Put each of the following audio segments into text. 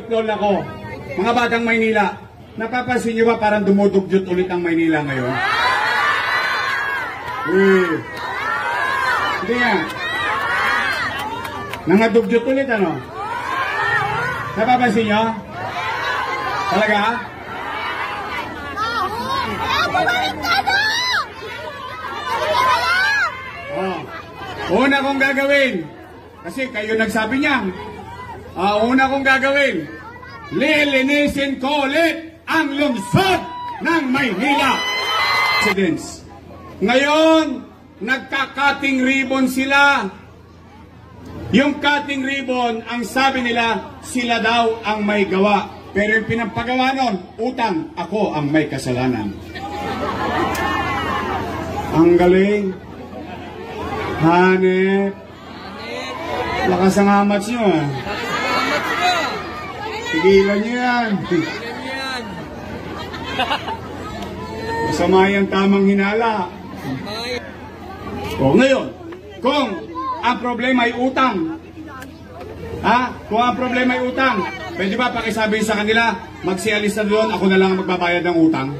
lola ko, mga batang Maynila, napapansin nyo ba parang dumudugyot ulit ang Maynila ngayon? Hindi nga. Nangadugyot ulit, ano? Napapansin nyo? Talaga? Una kong gagawin, kasi kayo nagsabi niya, una kong gagawin, lilinisin ko ulit ang lungsod ng Maynila. Residents. Ngayon, nagka-cutting ribbon sila. Yung cutting ribbon, ang sabi nila, sila daw ang may gawa. Pero yung pinapagawa nun, utang, ako ang may kasalanan. Ang galing. Hanep. Lakas ang amats nyo, ah. Tigilan nyo yan. Masama yung tamang hinala. O ngayon, kung ang problema ay utang, kung ang problema ay utang, pwede ba pakisabihin sa kanila, magsialis na doon, ako na lang ang magbabayad ng utang?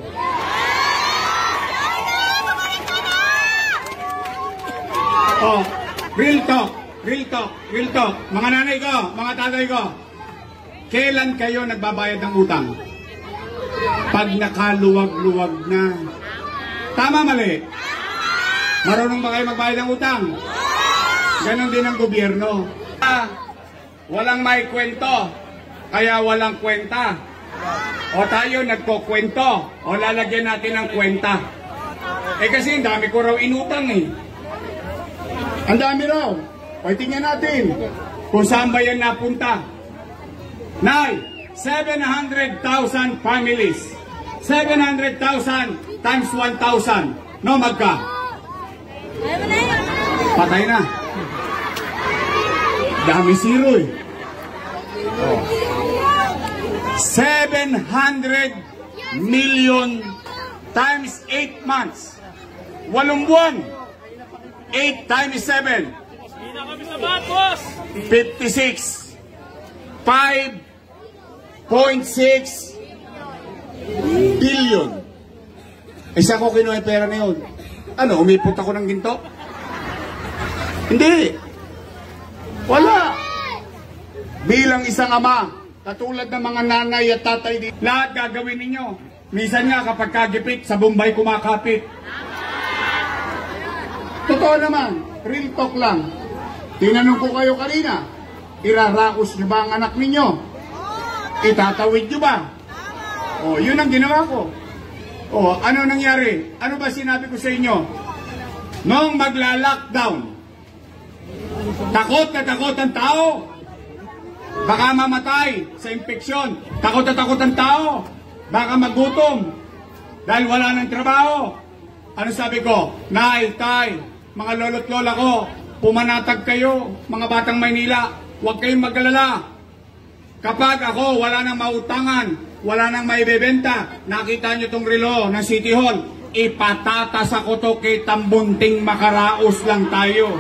Oh, real talk, real talk, real talk. Mga nanay ko, mga tatay ko, kailan kayo nagbabayad ng utang? Pag nakaluwag-luwag na. Tama, mali? Marunong ba kayo magbayad ng utang? Ganon din ang gobyerno. Walang may kwento, kaya walang kwenta. O tayo nagkukwento, o lalagyan natin ng kwenta. Kasi ang dami ko raw inutang eh. Ang dami raw. O tingnan natin kung saan ba yan napunta. Nay, 700,000 families. 700,000 times 1,000. No, magka? Patay na. Dami zero eh. 700 million times 8 months. 8 buwan. 8 times 7. 56. 5.6 billion. Isa ko kinuha yung pera na yun. Ano, umipot ako ng ginto? Hindi. Wala. Bilang isang ama, katulad ng mga nanay at tatay, lahat gagawin ninyo. Minsan nga kapag kagipit, sa Bombay kumakapit. Totoo naman, real talk lang. Tinanong ko kayo kanina, iraraos nyo ba ang anak ninyo? Itatawid nyo ba? O, yun ang ginawa ko. O, ano nangyari? Ano ba sinabi ko sa inyo? Noong magla-lockdown, takot na takot ang tao. Baka mamatay sa infeksyon. Takot na takot ang tao. Baka magutom dahil wala ng trabaho. Ano sabi ko? Nay, tay, mga lolo't lola ko, pumanatag kayo, mga batang Maynila, huwag kayong mag-alala. Kapag ako wala nang mautangan, wala nang maibebenta, nakita nyo tong relo ng City Hall, ipatatas ako to kay Tambunting makaraos lang tayo.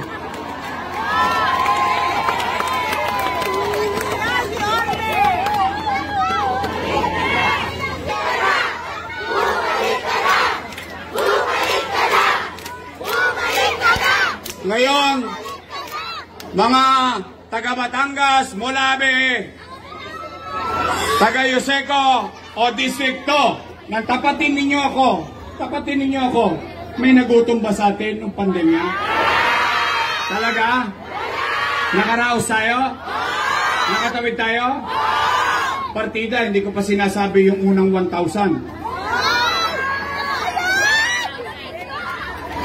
Ngayon, mga taga Batangas, Molabe, taga Yuseco o distrikto, nang tapatin ninyo ako, may nagutom ba sa atin nung pandemya? Talaga? Nakaraos tayo? Nakatawid tayo? Partida, hindi ko pa sinasabi yung unang 1,000.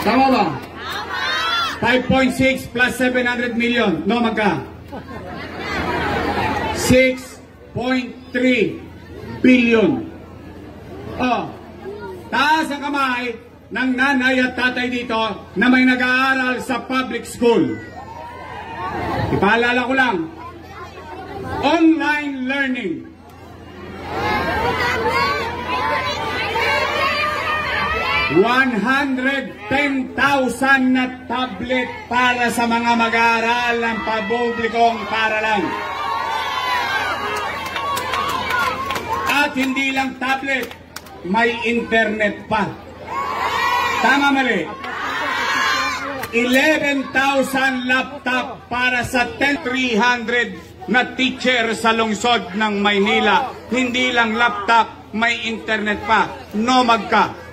Tama ba? 5.6 plus 700 million. No, magka? 6.3 billion. Oh, taas ang kamay ng nanay at tatay dito na may nag-aaral sa public school. Ipaalala ko lang, online learning. $110,000 na tablet para sa mga mag-aaral ng pampublikong paaralan. At hindi lang tablet, may internet pa. Tama mali? 11,000 laptop para sa 10,300 na teacher sa lungsod ng Maynila. Hindi lang laptop, may internet pa. No magka.